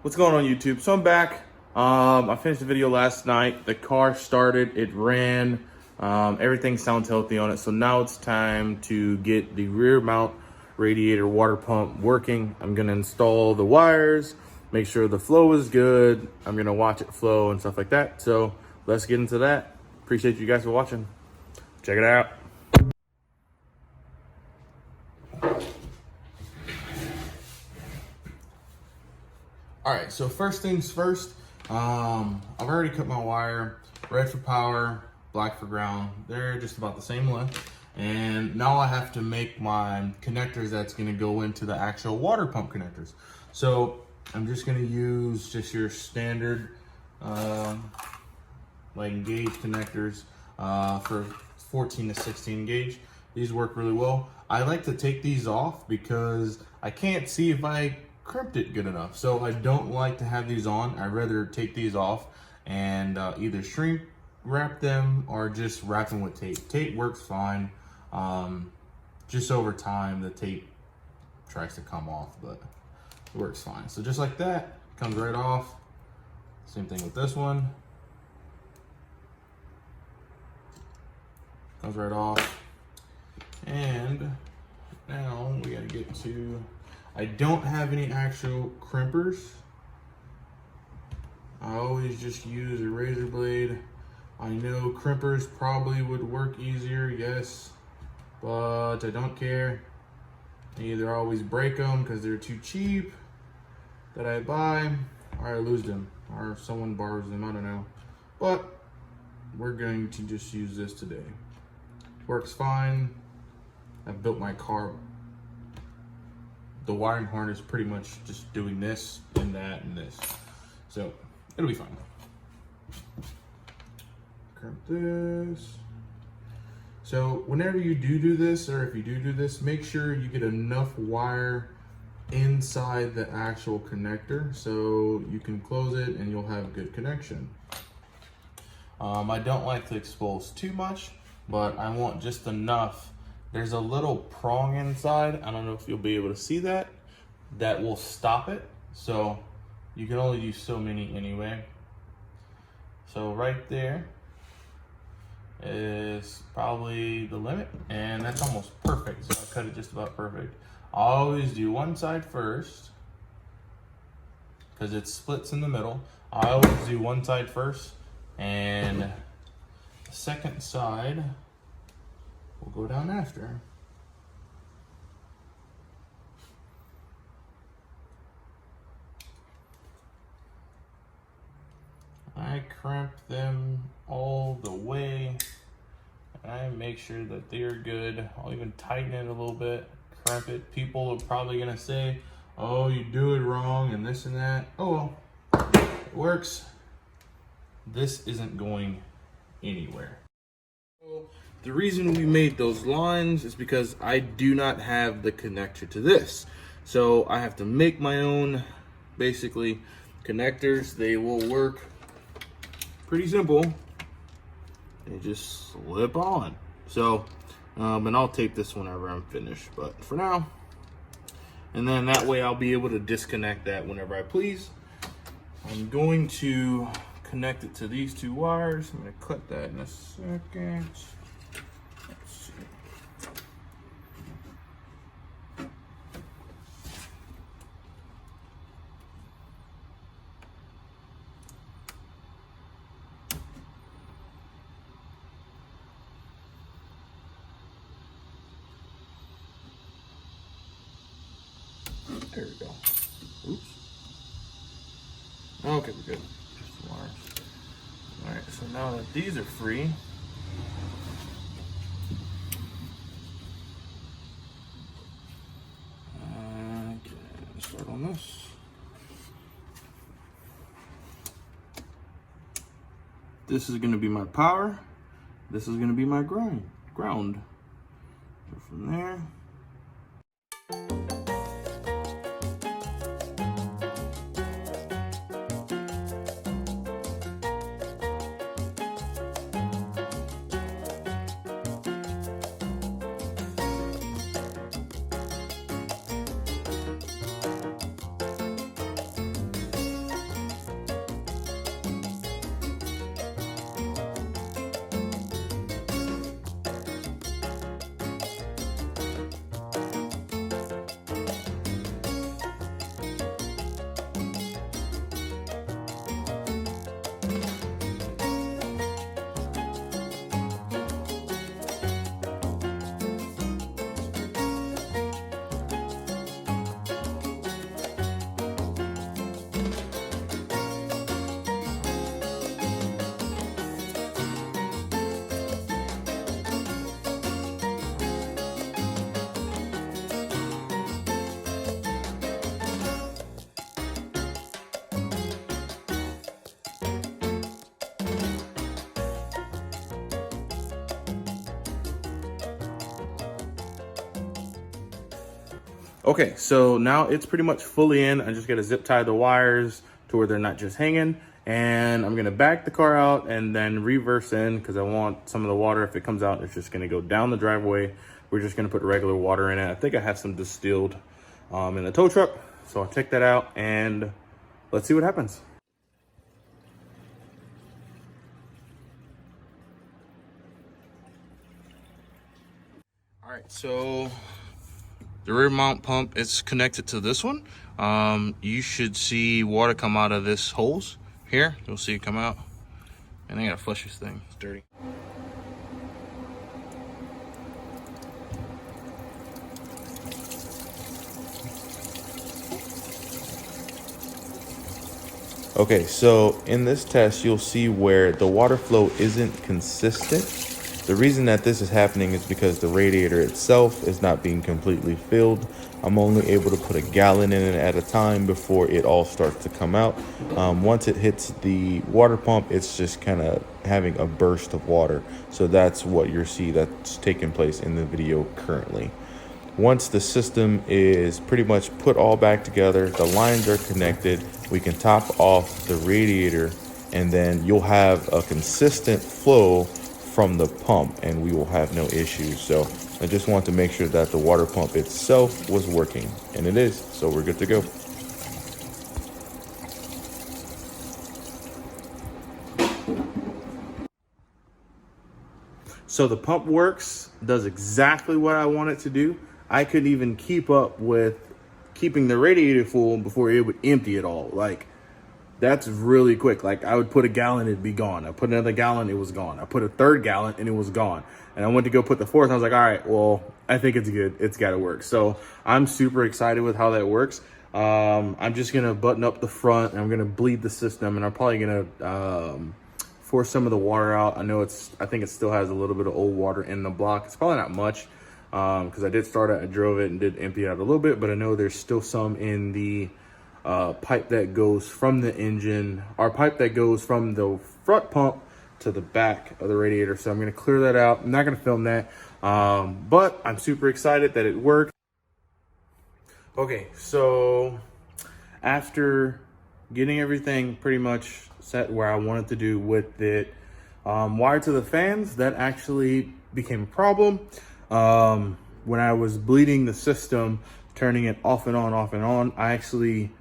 What's going on, YouTube? So I'm back. I finished the video last night. The car started, it ran, everything sounds healthy on it. So now it's time to get the rear mount radiator water pump working. I'm gonna install the wires, make sure the flow is good. I'm gonna watch it flow and stuff like that. So let's get into that. Appreciate you guys for watching. Check it out. All right, so first things first, I've already cut my wire, red for power, black for ground. They're just about the same length. And now I have to make my connectors that's gonna go into the actual water pump connectors. So I'm just gonna use just your standard like gauge connectors for 14 to 16 gauge. These work really well. I like to take these off because I can't see if I crimped it good enough. So I don't like to have these on. I'd rather take these off and either shrink wrap them or just wrap them with tape. Tape works fine. Just over time the tape tries to come off, but it works fine. So just like that, comes right off. Same thing with this one. Comes right off. And now we gotta get to, I don't have any actual crimpers. I always just use a razor blade. I know crimpers probably would work easier, yes, but I don't care. I either always break them because they're too cheap that I buy, or I lose them, or someone borrows them, I don't know. But we're going to just use this today. Works fine. I've built my car, the wiring harness, pretty much just doing this and that and this. So it'll be fine. Crimp this. So whenever you do this, or if you do this, make sure you get enough wire inside the actual connector so you can close it and you'll have good connection. I don't like to expose too much, but I want just enough. There's a little prong inside. I don't know if you'll be able to see that. That will stop it. So you can only use so many anyway. So right there is probably the limit, and that's almost perfect. So I cut it just about perfect. I always do one side first because it splits in the middle. I always do one side first, and the second side will go down after. I crimp them all the way. I make sure that they're good. I'll even tighten it a little bit, crimp it. People are probably gonna say, oh, you do it wrong and this and that. Oh well, it works. This isn't going anywhere. The reason we made those lines is because I do not have the connector to this. So I have to make my own, basically, connectors. They will work pretty simple. They just slip on. So, and I'll tape this whenever I'm finished, but for now. And then that way I'll be able to disconnect that whenever I please. I'm going to connect it to these two wires. I'm gonna cut that in a second. There we go. Oops. Okay, we're good. Just wires. All right, so now that these are free, I can start on this. This is gonna be my power. This is gonna be my ground. So from there. Okay, so now it's pretty much fully in. I just gotta zip tie the wires to where they're not just hanging. And I'm gonna back the car out and then reverse in because I want some of the water, if it comes out, it's just gonna go down the driveway. We're just gonna put regular water in it. I think I have some distilled in the tow truck. So I'll check that out and let's see what happens. All right, so the rear mount pump is connected to this one. You should see water come out of this hose here. You'll see it come out. And I gotta flush this thing, it's dirty. Okay, so in this test, you'll see where the water flow isn't consistent. The reason that this is happening is because the radiator itself is not being completely filled. I'm only able to put a gallon in it at a time before it all starts to come out. Once it hits the water pump, it's just kind of having a burst of water. So that's what you see that's taking place in the video currently. Once the system is pretty much put all back together, the lines are connected, we can top off the radiator, and then you'll have a consistent flow from the pump and we will have no issues. So I just want to make sure that the water pump itself was working, and it is, so we're good to go. So the pump works, does exactly what I want it to do. I couldn't even keep up with keeping the radiator full before it would empty it all. Like, that's really quick. Like, I would put a gallon, it'd be gone. I put another gallon, it was gone. I put a third gallon and it was gone. And I went to go put the fourth and I was like, all right, well, I think it's good. It's got to work. So I'm super excited with how that works. I'm just going to button up the front and I'm going to bleed the system, and I'm probably going to force some of the water out. I think it still has a little bit of old water in the block. It's probably not much because I did start it, I drove it and did empty it out a little bit, but I know there's still some in the pipe that goes from the engine, or pipe that goes from the front pump to the back of the radiator. So I'm going to clear that out. I'm not going to film that, but I'm super excited that it worked. Okay, so after getting everything pretty much set where I wanted to do with it, wired to the fans, that actually became a problem. When I was bleeding the system, turning it off and on, I actually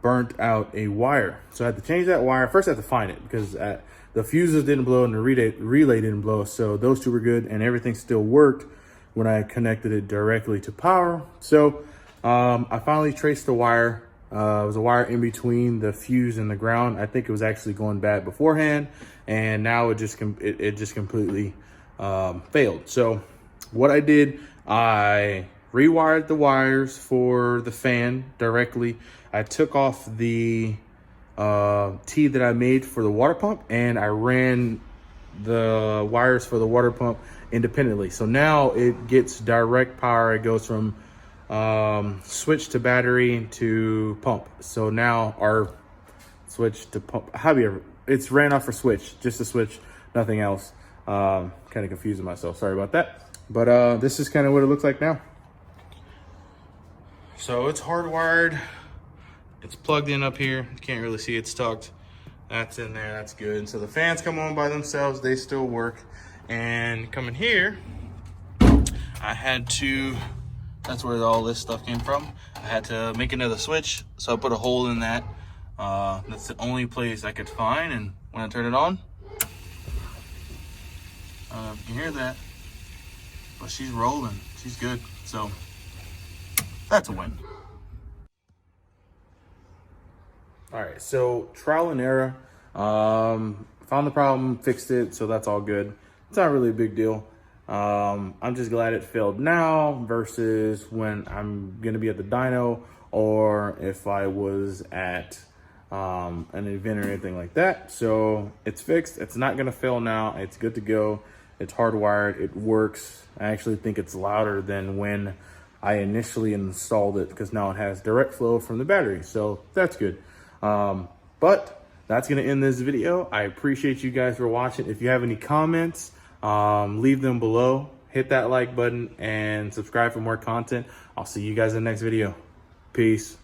burnt out a wire. So I had to change that wire. First I had to find it because the fuses didn't blow and the relay didn't blow. So those two were good and everything still worked when I connected it directly to power. So I finally traced the wire. It was a wire in between the fuse and the ground. I think it was actually going bad beforehand, and now it just completely failed. So what I did, I rewired the wires for the fan directly. I took off the T that I made for the water pump, and I ran the wires for the water pump independently. So now it gets direct power. It goes from switch to battery to pump. So now our switch to pump, it's ran off for switch, just a switch, nothing else. Kind of confusing myself, sorry about that. But this is kind of what it looks like now. So it's hardwired. It's plugged in up here. You can't really see it's tucked. That's in there, that's good. So the fans come on by themselves, they still work. And coming here, I had to, that's where all this stuff came from. I had to make another switch, so I put a hole in that. That's the only place I could find, and when I turn it on, you can hear that, but she's rolling, she's good. So that's a win. All right, so trial and error. Found the problem, fixed it, so that's all good. It's not really a big deal. I'm just glad it failed now versus when I'm gonna be at the dyno, or if I was at an event or anything like that. So it's fixed, it's not gonna fail now, it's good to go. It's hardwired, it works. I actually think it's louder than when I initially installed it because now it has direct flow from the battery, so that's good. But that's gonna end this video. I appreciate you guys for watching. If you have any comments, leave them below. hit that like button and subscribe for more content. I'll see you guys in the next video. Peace.